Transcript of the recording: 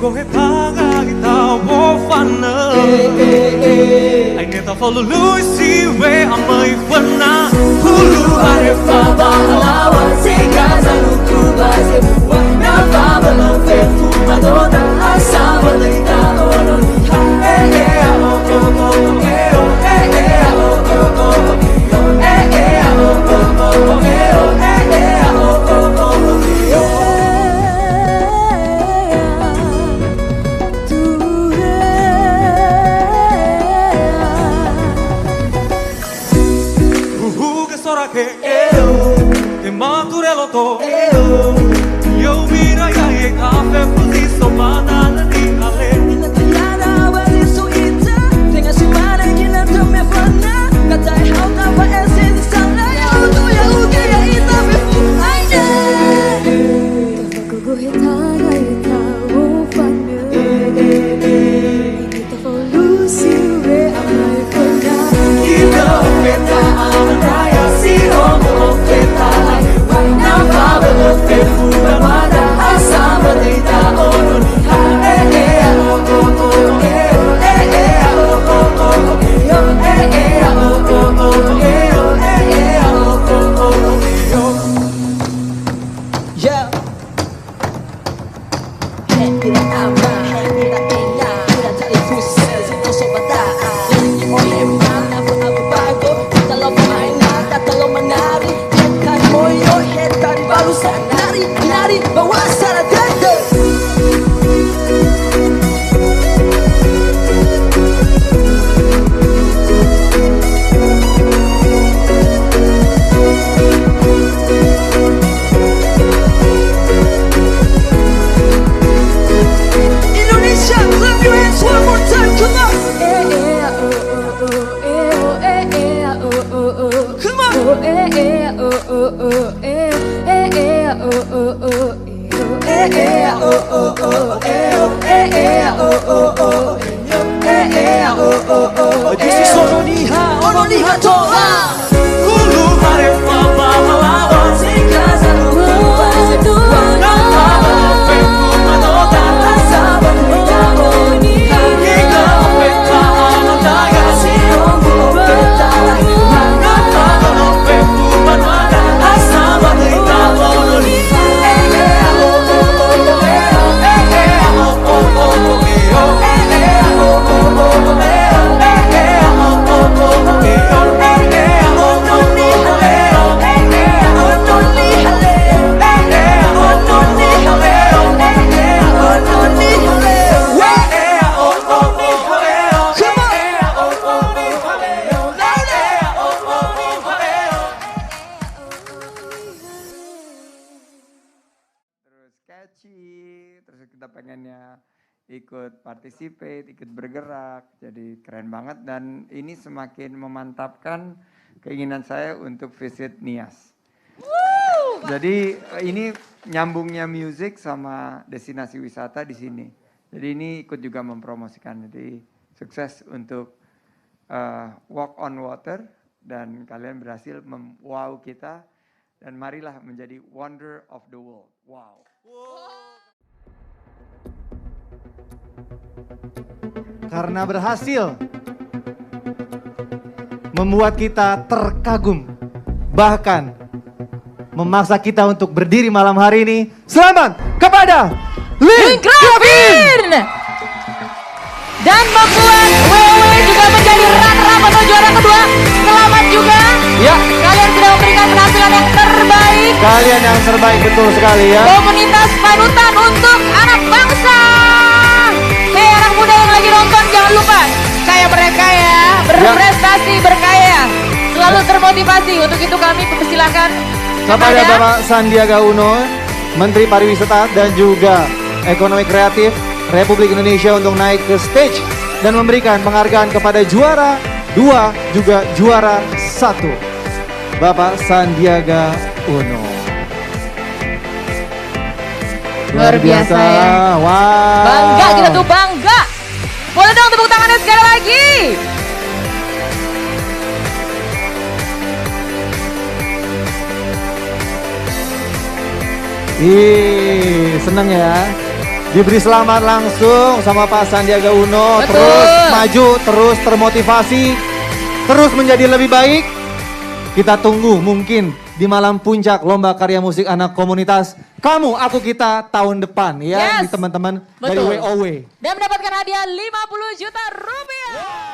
고개 방학이다 원판을 Ai neta follow Lucy way amai fana Hulu arefa bahalawa se casa no kubase Wana baba no fe fumadona asaba leita ono Eh eh oh oh oh eh oh eh eh oh oh oh eh eh oh oh oh eh oh eh eh oh oh oh che e maturello to io mira ya e cafe così sto banana di ale la tagliata va di su ita tenga si mare che na to me fana kata how ta va esen sala ya udo ya uge ya ita me fu ai ne to go hita ya ita wo fana ita for Lucy we amai fana ita meta amaya ikut participate, ikut bergerak, jadi keren banget dan ini semakin memantapkan keinginan saya untuk visit Nias. Jadi ini nyambungnya musik sama destinasi wisata di sini. Jadi ini ikut juga mempromosikan. Jadi sukses untuk Walk on Water dan kalian berhasil wow kita dan marilah menjadi wonder of the world. Wow. Karena berhasil membuat kita terkagum, bahkan memaksa kita untuk berdiri malam hari ini. Selamat kepada Link Gravin! Dan membuat WW juga menjadi runner-up atau juara kedua. Selamat juga. Ya, kalian sudah memberikan penampilan yang terbaik. Kalian yang terbaik, betul sekali ya. Komunitas panutan untuk anak bangsa. Hei anak muda yang lagi nonton, jangan lupa kayak mereka ya, berprestasi, berkarya, selalu termotivasi. Untuk itu kami persilakan kepada Bapak Sandiaga Uno, Menteri Pariwisata dan juga Ekonomi Kreatif Republik Indonesia untuk naik ke stage dan memberikan penghargaan kepada juara 2 juga juara 1. Bapak Sandiaga Uno. Luar biasa ya. Wow. Bangga, kita tuh bangga. Boleh dong tepuk tangannya sekali lagi. Ih, seneng ya. Diberi selamat langsung sama Pak Sandiaga Uno. Betul. Terus maju, terus termotivasi, terus menjadi lebih baik. Kita tunggu mungkin di malam puncak Lomba Karya Musik Anak Komunitas Kamu, Aku, Kita tahun depan ya. Yes. Di teman-teman dari Betul. WOW. Dan mendapatkan hadiah 50 juta rupiah.